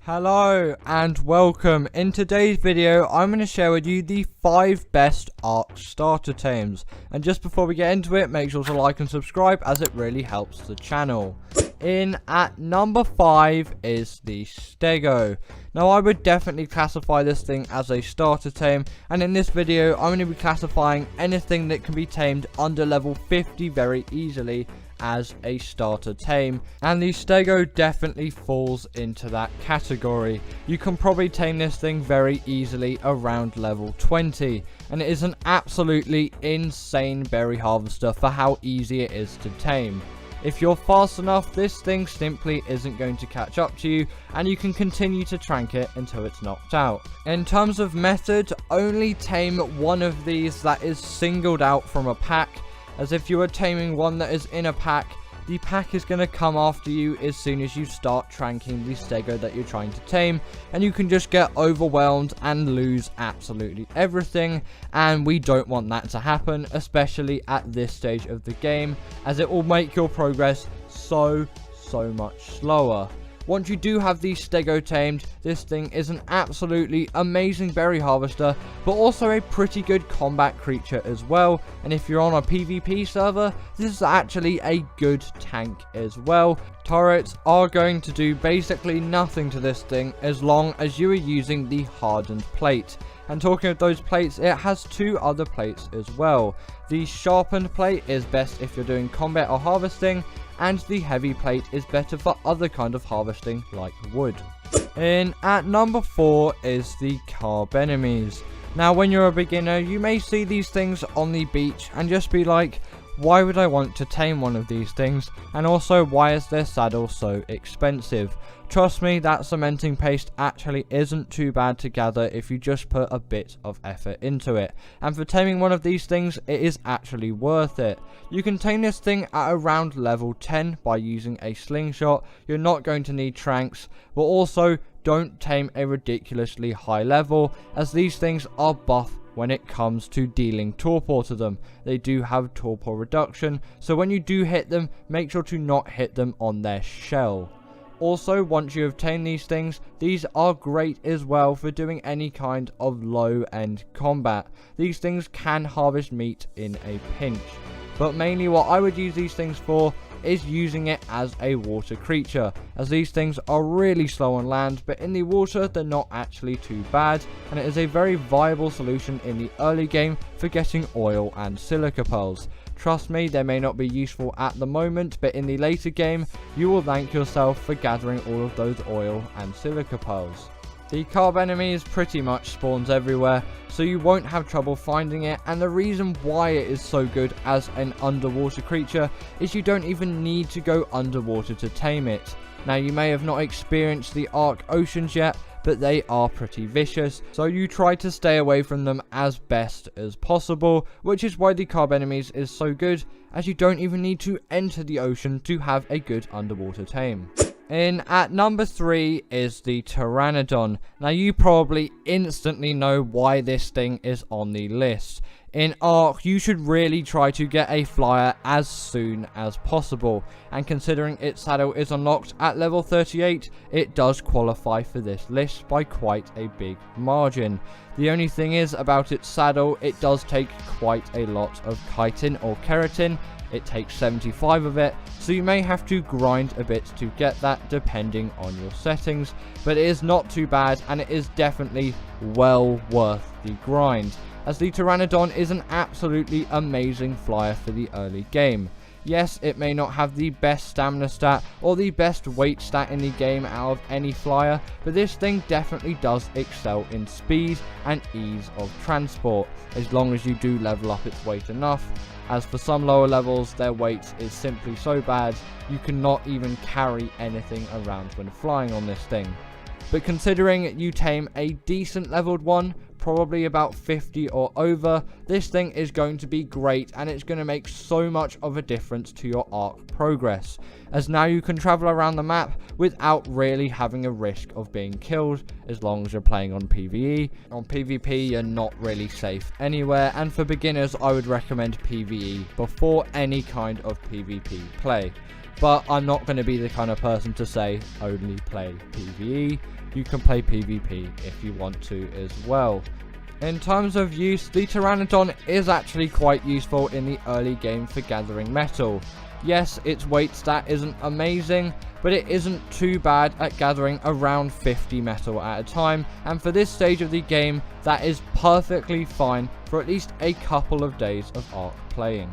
Hello and welcome. In today's video I'm going to share with you the 5 best Ark starter tames, and just before we get into it, make sure to like and subscribe as it really helps the channel. In at number 5 is the Stego. Now I would definitely classify this thing as a starter tame, and in this video I'm going to be classifying anything that can be tamed under level 50 very easily as a starter tame, and the Stego definitely falls into that category. You can probably tame this thing very easily around level 20, and it is an absolutely insane berry harvester for how easy it is to tame. If you're fast enough, this thing simply isn't going to catch up to you, and you can continue to trank it until it's knocked out. In terms of method, only tame one of these that is singled out from a pack, as if you are taming one that is in a pack, the pack is going to come after you as soon as you start tranking the Stego that you're trying to tame, and you can just get overwhelmed and lose absolutely everything, and we don't want that to happen, especially at this stage of the game, as it will make your progress so much slower. Once you do have the Stego tamed, this thing is an absolutely amazing berry harvester, but also a pretty good combat creature as well. And if you're on a PvP server, this is actually a good tank as well. Turrets are going to do basically nothing to this thing as long as you are using the hardened plate. And talking of those plates, it has 2 other plates as well. The sharpened plate is best if you're doing combat or harvesting, and the heavy plate is better for other kind of harvesting like wood. In at number 4 is the Carb Enemies. Now when you're a beginner, you may see these things on the beach and just be like, why would I want to tame one of these things, and also why is their saddle so expensive? Trust me, that cementing paste actually isn't too bad to gather if you just put a bit of effort into it, and for taming one of these things it is actually worth it. You can tame this thing at around level 10 by using a slingshot. You're not going to need tranks, but also don't tame a ridiculously high level, as these things are buff when it comes to dealing torpor to them. They do have torpor reduction, so when you do hit them, make sure to not hit them on their shell. Also, once you have tamed these things, these are great as well for doing any kind of low end combat. These things can harvest meat in a pinch, but mainly what I would use these things for is using it as a water creature, as these things are really slow on land, but in the water they're not actually too bad, and it is a very viable solution in the early game for getting oil and silica pearls. Trust me, they may not be useful at the moment, but in the later game you will thank yourself for gathering all of those oil and silica pearls. The Carb Enemies pretty much spawns everywhere, so you won't have trouble finding it, and the reason why it is so good as an underwater creature is you don't even need to go underwater to tame it. Now you may have not experienced the Ark Oceans yet, but they are pretty vicious, so you try to stay away from them as best as possible, which is why the Carb Enemies is so good, as you don't even need to enter the ocean to have a good underwater tame. In at number 3 is the Pteranodon. Now you probably instantly know why this thing is on the list. In Ark, you should really try to get a flyer as soon as possible, and considering its saddle is unlocked at level 38, it does qualify for this list by quite a big margin. The only thing is about its saddle, it does take quite a lot of chitin or keratin. It takes 75 of it, so you may have to grind a bit to get that depending on your settings, but it is not too bad, and it is definitely well worth the grind, as the Pteranodon is an absolutely amazing flyer for the early game. Yes, it may not have the best stamina stat or the best weight stat in the game out of any flyer, but this thing definitely does excel in speed and ease of transport, as long as you do level up its weight enough, as for some lower levels their weight is simply so bad you cannot even carry anything around when flying on this thing. But considering you tame a decent leveled one, probably about 50 or over, this thing is going to be great, and it's going to make so much of a difference to your Ark progress, as now you can travel around the map without really having a risk of being killed, as long as you're playing on PvE. On PvP you're not really safe anywhere, and for beginners I would recommend PvE before any kind of PvP play. but I'm not going to be the kind of person to say only play PvE. You can play PvP if you want to as well. In terms of use, the Pteranodon is actually quite useful in the early game for gathering metal. Yes, its weight stat isn't amazing, but it isn't too bad at gathering around 50 metal at a time, and for this stage of the game, that is perfectly fine for at least a couple of days of Ark playing.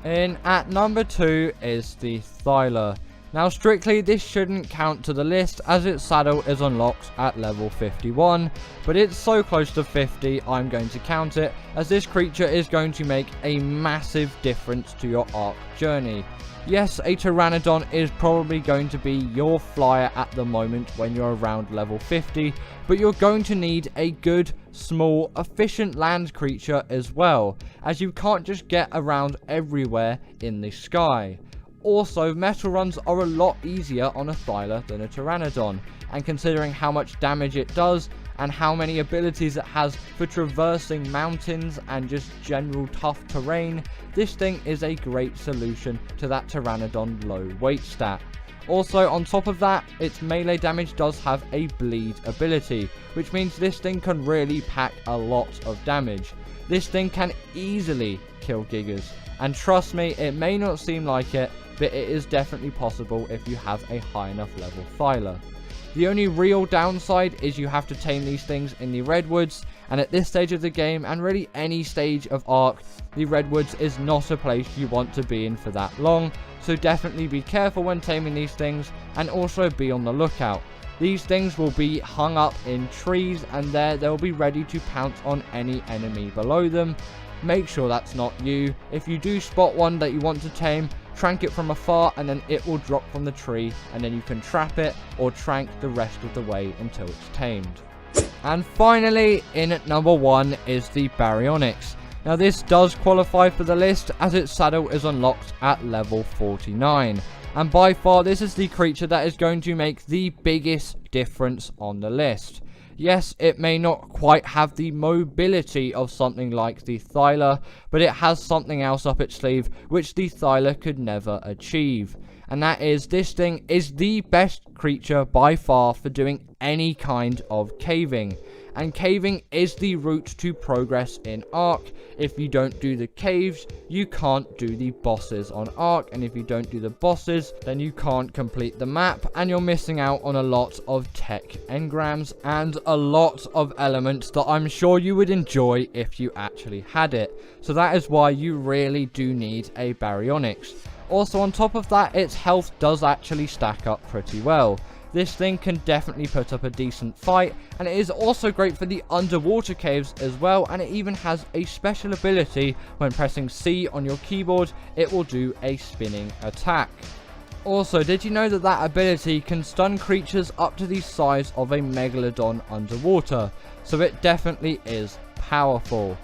In at number 2 is the Thler. Now strictly this shouldn't count to the list as its saddle is unlocked at level 51, but it's so close to 50 I'm going to count it, as this creature is going to make a massive difference to your Ark journey. Yes, a Pteranodon is probably going to be your flyer at the moment when you're around level 50, but you're going to need a good, small, efficient land creature as well, as you can't just get around everywhere in the sky. Also, metal runs are a lot easier on a Thler than a Pteranodon, and considering how much damage it does and how many abilities it has for traversing mountains and just general tough terrain, this thing is a great solution to that Pteranodon low weight stat. Also, on top of that, its melee damage does have a bleed ability, which means this thing can really pack a lot of damage. This thing can easily kill Gigas, and trust me, it may not seem like it, but it is definitely possible if you have a high enough level Thler. The only real downside is you have to tame these things in the Redwoods, and at this stage of the game, and really any stage of Ark, the Redwoods is not a place you want to be in for that long, so definitely be careful when taming these things, and also be on the lookout. These things will be hung up in trees, and they'll be ready to pounce on any enemy below them. Make sure that's not you. If you do spot one that you want to tame, trank it from afar and then it will drop from the tree, and then you can trap it or trank the rest of the way until it's tamed. And finally, in at number 1 is the Bionix. Now this does qualify for the list as its saddle is unlocked at level 49. And by far this is the creature that is going to make the biggest difference on the list. Yes, it may not quite have the mobility of something like the Thler, but it has something else up its sleeve which the Thler could never achieve. And that is, this thing is the best creature by far for doing any kind of caving. And caving is the route to progress in Ark. If you don't do the caves, you can't do the bosses on Ark. And if you don't do the bosses, then you can't complete the map. And you're missing out on a lot of tech engrams and a lot of elements that I'm sure you would enjoy if you actually had it. So that is why you really do need a Bionix. Also on top of that, its health does actually stack up pretty well. This thing can definitely put up a decent fight, and it is also great for the underwater caves as well, and it even has a special ability when pressing C on your keyboard, it will do a spinning attack. Also, did you know that that ability can stun creatures up to the size of a Megalodon underwater? So it definitely is powerful.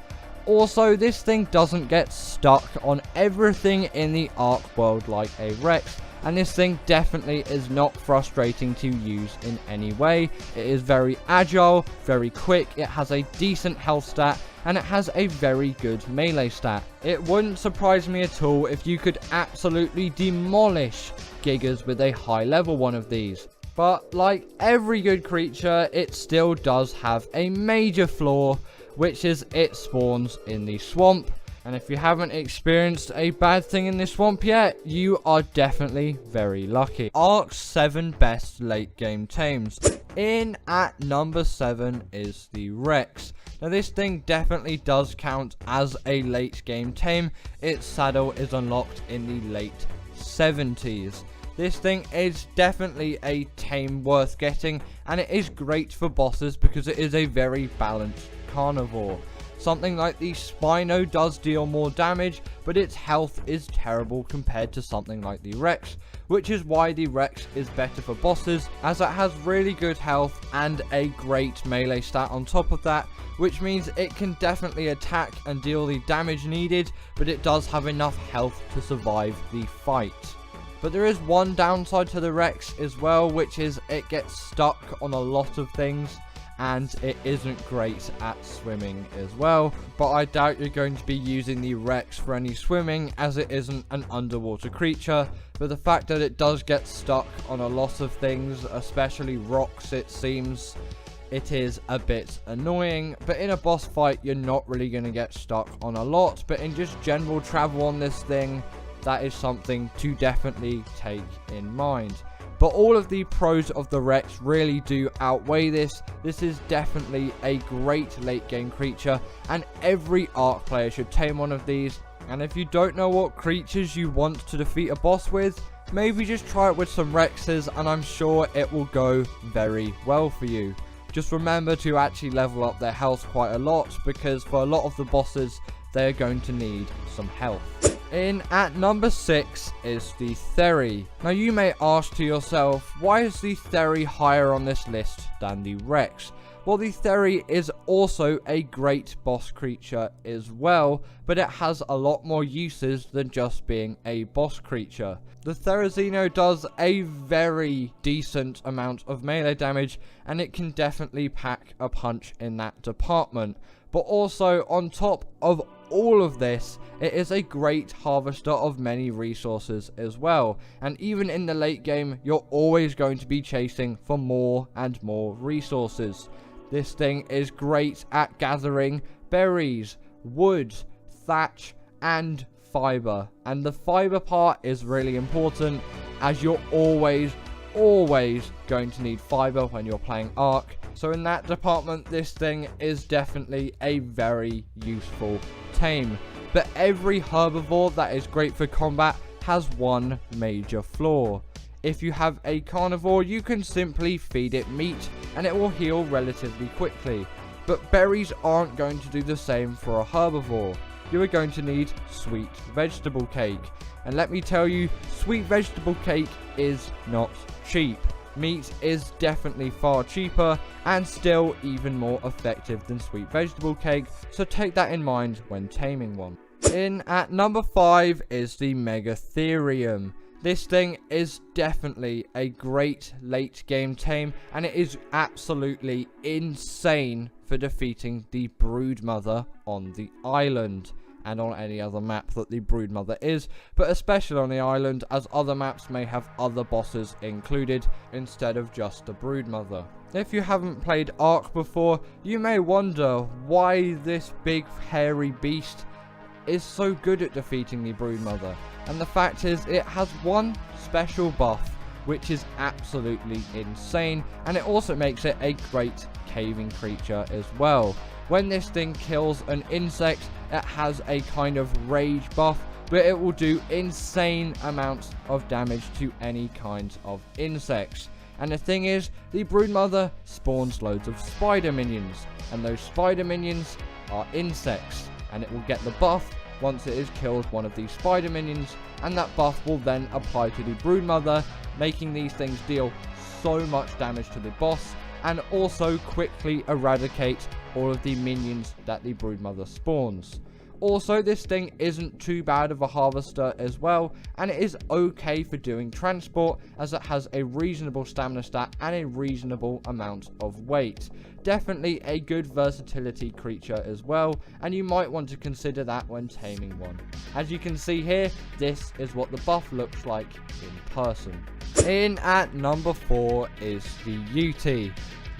Also, this thing doesn't get stuck on everything in the Ark world like a Rex. And this thing definitely is not frustrating to use in any way. It is very agile, very quick, it has a decent health stat, and it has a very good melee stat. It wouldn't surprise me at all if you could absolutely demolish Gigas with a high level one of these. But like every good creature, it still does have a major flaw, which is it spawns in the swamp. And if you haven't experienced a bad thing in this swamp yet, you are definitely very lucky. Ark's 7 best late game tames. In at number 7 is the Rex. Now this thing definitely does count as a late game tame. Its saddle is unlocked in the late 70s. This thing is definitely a tame worth getting, and it is great for bosses because it is a very balanced carnivore. Something like the Spino does deal more damage, but its health is terrible compared to something like the Rex, which is why the Rex is better for bosses, as it has really good health and a great melee stat on top of that, which means it can definitely attack and deal the damage needed, but it does have enough health to survive the fight. But there is one downside to the Rex as well, which is it gets stuck on a lot of things. and it isn't great at swimming as well. But I doubt you're going to be using the Rex for any swimming, as it isn't an underwater creature. But the fact that it does get stuck on a lot of things, especially rocks, it seems, it is a bit annoying. But in a boss fight, you're not really going to get stuck on a lot. But in just general travel on this thing, that is something to definitely take in mind. But all of the pros of the Rex really do outweigh this. This is definitely a great late game creature, and every Ark player should tame one of these. And if you don't know what creatures you want to defeat a boss with, maybe just try it with some Rexes, and I'm sure it will go very well for you. Just remember to actually level up their health quite a lot, because for a lot of the bosses, they are going to need some health. In at number 6 is the Thleri. Now you may ask to yourself, why is the Thleri higher on this list than the Rex? Well, the Thleri is also a great boss creature as well, but it has a lot more uses than just being a boss creature. The Therizino does a very decent amount of melee damage, and it can definitely pack a punch in that department. But also, on top of all of this, it is a great harvester of many resources as well. And even in the late game, you're always going to be chasing for more and more resources. This thing is great at gathering berries, wood, thatch, and fiber. And the fiber part is really important, as you're always going to need fiber when you're playing Ark. So in that department, this thing is definitely a very useful tame. But every herbivore that is great for combat has one major flaw. If you have a carnivore, you can simply feed it meat and it will heal relatively quickly. But berries aren't going to do the same for a herbivore. You are going to need sweet vegetable cake. And let me tell you, sweet vegetable cake is not cheap. Meat is definitely far cheaper and still even more effective than sweet vegetable cake, so take that in mind when taming one. In at number 5 is the Megatheum. This thing is definitely a great late game tame, and it is absolutely insane for defeating the Broodmother on the island. And on any other map that the Broodmother is, but especially on the island, as other maps may have other bosses included instead of just the Broodmother. If you haven't played Ark before, you may wonder why this big hairy beast is so good at defeating the Broodmother. And the fact is, it has one special buff, which is absolutely insane, and it also makes it a great caving creature as well. When this thing kills an insect, it has a kind of rage buff, but it will do insane amounts of damage to any kinds of insects. And the thing is, the Broodmother spawns loads of spider minions, and those spider minions are insects, and it will get the buff once it has killed one of these spider minions, and that buff will then apply to the Broodmother, making these things deal so much damage to the boss, and also quickly eradicate all of the minions that the Broodmother spawns. Also, this thing isn't too bad of a harvester as well, and it is okay for doing transport, as it has a reasonable stamina stat and a reasonable amount of weight. Definitely a good versatility creature as well, and you might want to consider that when taming one. As you can see here, this is what the buff looks like in person. In at number 4 is the Yeti.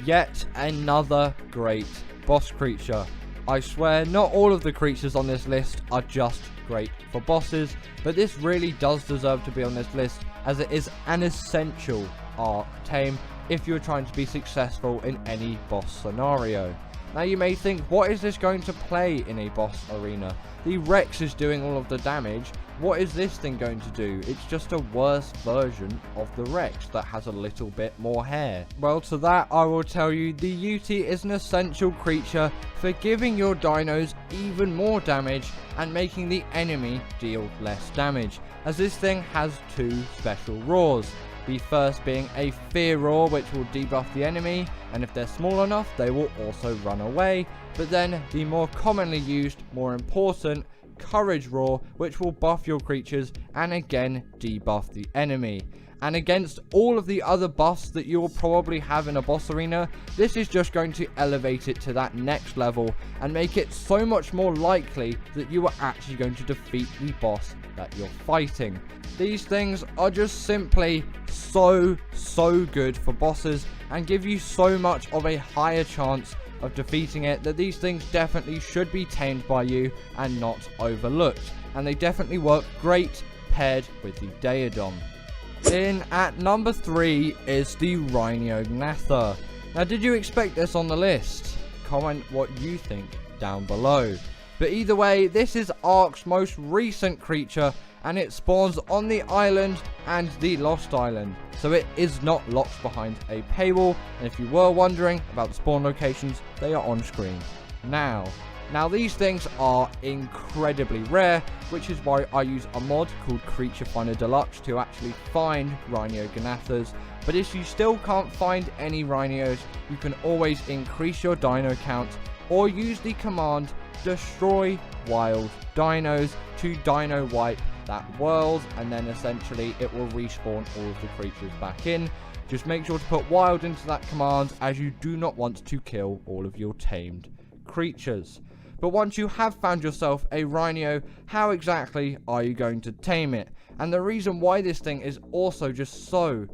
Yet another great boss creature. I swear, not all of the creatures on this list are just great for bosses, but this really does deserve to be on this list, as it is an essential Ark tame if you're trying to be successful in any boss scenario. Now you may think, what is this going to play in a boss arena? The Rex is doing all of the damage. What is this thing going to do? It's just a worse version of the Rex that has a little bit more hair. Well, to that I will tell you, the Yeti is an essential creature for giving your dinos even more damage and making the enemy deal less damage, as this thing has 2 special roars. The first being a fear roar, which will debuff the enemy, and if they're small enough they will also run away. But then the more commonly used, more important, courage roar, which will buff your creatures and again debuff the enemy. And against all of the other buffs that you will probably have in a boss arena, this is just going to elevate it to that next level and make it so much more likely that you are actually going to defeat the boss that you're fighting. These things are just simply so good for bosses and give you so much of a higher chance of defeating it that these things definitely should be tamed by you and not overlooked. And they definitely work great paired with the Dinos. In at number 3 is the Rino. Now, did you expect this on the list? Comment what you think down below. But either way, this is Ark's most recent creature, and it spawns on the island and the Lost Island. So it is not locked behind a paywall, and if you were wondering about the spawn locations, they are on screen now. Now, these things are incredibly rare, which is why I use a mod called Creature Finder Deluxe to actually find Rino. But if you still can't find any Rhinos, you can always increase your dino count or use the command Destroy Wild Dinos to dino wipe that world, and then essentially it will respawn all of the creatures back in. Just make sure to put wild into that command, as you do not want to kill all of your tamed creatures. But once you have found yourself a Rhino, how exactly are you going to tame it? And the reason why this thing is also just so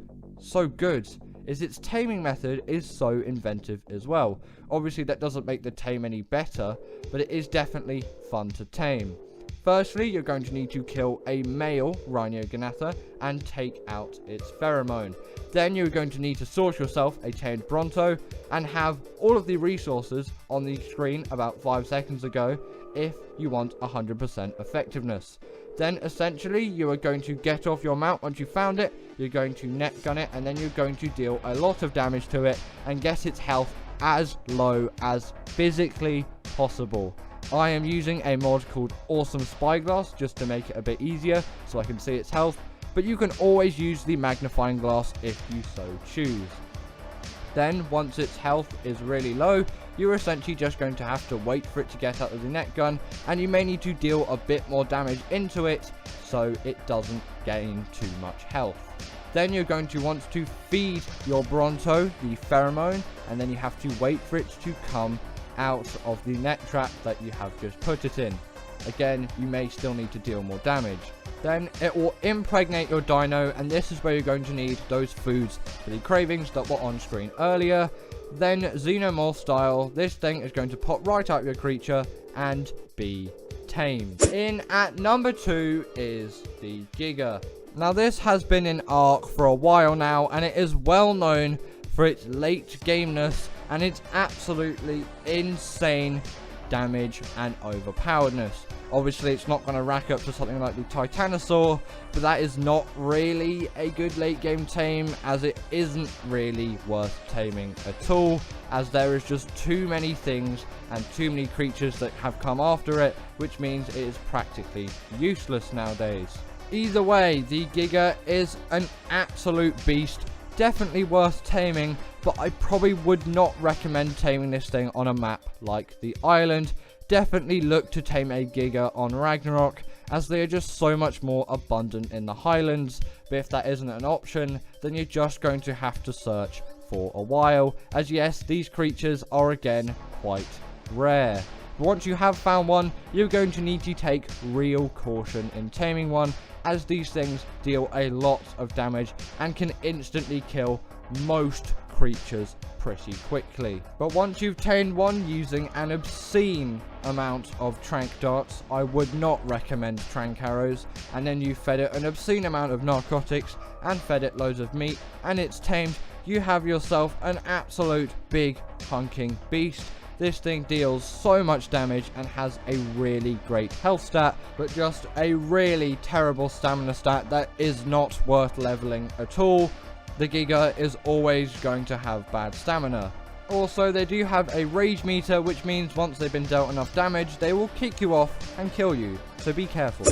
good is its taming method is so inventive as well. Obviously that doesn't make the tame any better, but it is definitely fun to tame. Firstly, you're going to need to kill a male Rino and take out its pheromone. Then you're going to need to source yourself a tamed Bronto and have all of the resources on the screen about 5 seconds ago if you want 100% effectiveness. Then essentially you are going to get off your mount once you found it, you're going to net gun it, and then you're going to deal a lot of damage to it and get its health as low as physically possible. I am using a mod called Awesome Spyglass just to make it a bit easier so I can see its health, but you can always use the magnifying glass if you so choose. Then once its health is really low, you're essentially just going to have to wait for it to get out of the net gun, and you may need to deal a bit more damage into it so it doesn't gain too much health. Then you're going to want to feed your Bronto the pheromone, and then you have to wait for it to come out of the net trap that you have just put it in. Again, you may still need to deal more damage. Then it will impregnate your dino, and this is where you're going to need those foods for the cravings that were on screen earlier. Then Xenomorph style, this thing is going to pop right out your creature and be tamed. In at number 2 is the Giga. Now this has been in Ark for a while now, and it is well known for its late gameness and its absolutely insane damage and overpoweredness. Obviously it's not going to rack up to something like the Titanosaur, but that is not really a good late game tame, as it isn't really worth taming at all, as there is just too many things and too many creatures that have come after it, which means it is practically useless nowadays. Either way, the Giga is an absolute beast, definitely worth taming, but I probably would not recommend taming this thing on a map like the island. Definitely look to tame a Giga on Ragnarok, as they are just so much more abundant in the highlands, but if that isn't an option, then you're just going to have to search for a while, as yes, these creatures are again quite rare. Once you have found one, you're going to need to take real caution in taming one, as these things deal a lot of damage and can instantly kill most creatures pretty quickly. But once you've tamed one using an obscene amount of trank darts, I would not recommend trank arrows, and then you fed it an obscene amount of narcotics and fed it loads of meat, and it's tamed, you have yourself an absolute big hunking beast. This thing deals so much damage and has a really great health stat, but just a really terrible stamina stat that is not worth leveling at all. The Giga is always going to have bad stamina. Also, they do have a rage meter, which means once they've been dealt enough damage, they will kick you off and kill you, so be careful.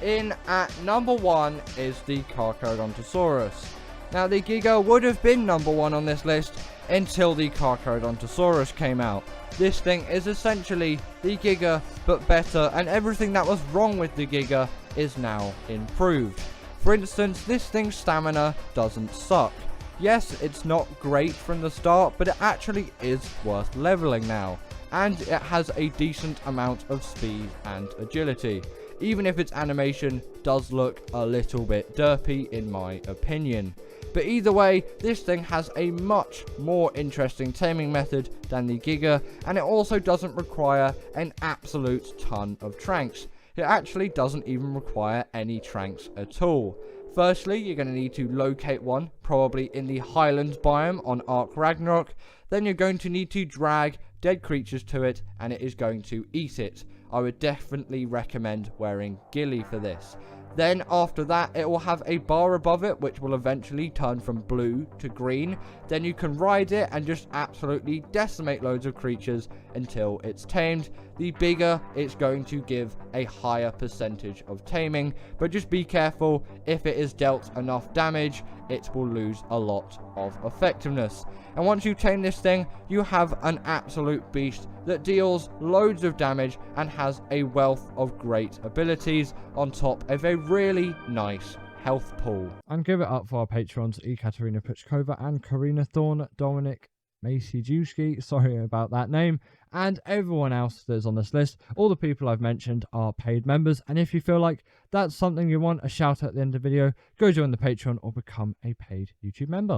In at number 1 is the Carcharodontosaurus. Now, the Giga would have been number 1 on this list until the Carcharodontosaurus came out. This thing is essentially the Giga, but better, and everything that was wrong with the Giga is now improved. For instance, this thing's stamina doesn't suck. Yes, it's not great from the start, but it actually is worth leveling now, and it has a decent amount of speed and agility, even if its animation does look a little bit derpy in my opinion. But either way, this thing has a much more interesting taming method than the Giga, and it also doesn't require an absolute ton of tranks. It actually doesn't even require any tranks at all. Firstly, you're going to need to locate one, probably in the Highlands biome on Ark Ragnarok. Then you're going to need to drag dead creatures to it, and it is going to eat it. I would definitely recommend wearing ghillie for this. Then after that, it will have a bar above it, which will eventually turn from blue to green. Then you can ride it and just absolutely decimate loads of creatures until it's tamed. The bigger, it's going to give a higher percentage of taming, but just be careful, if it is dealt enough damage, it will lose a lot of effectiveness. And once you tame this thing, you have an absolute beast that deals loads of damage and has a wealth of great abilities on top of a really nice health pool. And give it up for our patrons Ekaterina Puchkova and Karina Thorne, Dominic Macy-Juski, sorry about that name, and everyone else that's on this list. All the people I've mentioned are paid members, and if you feel like that's something you want a shout out at the end of the video, go join the Patreon or become a paid YouTube member.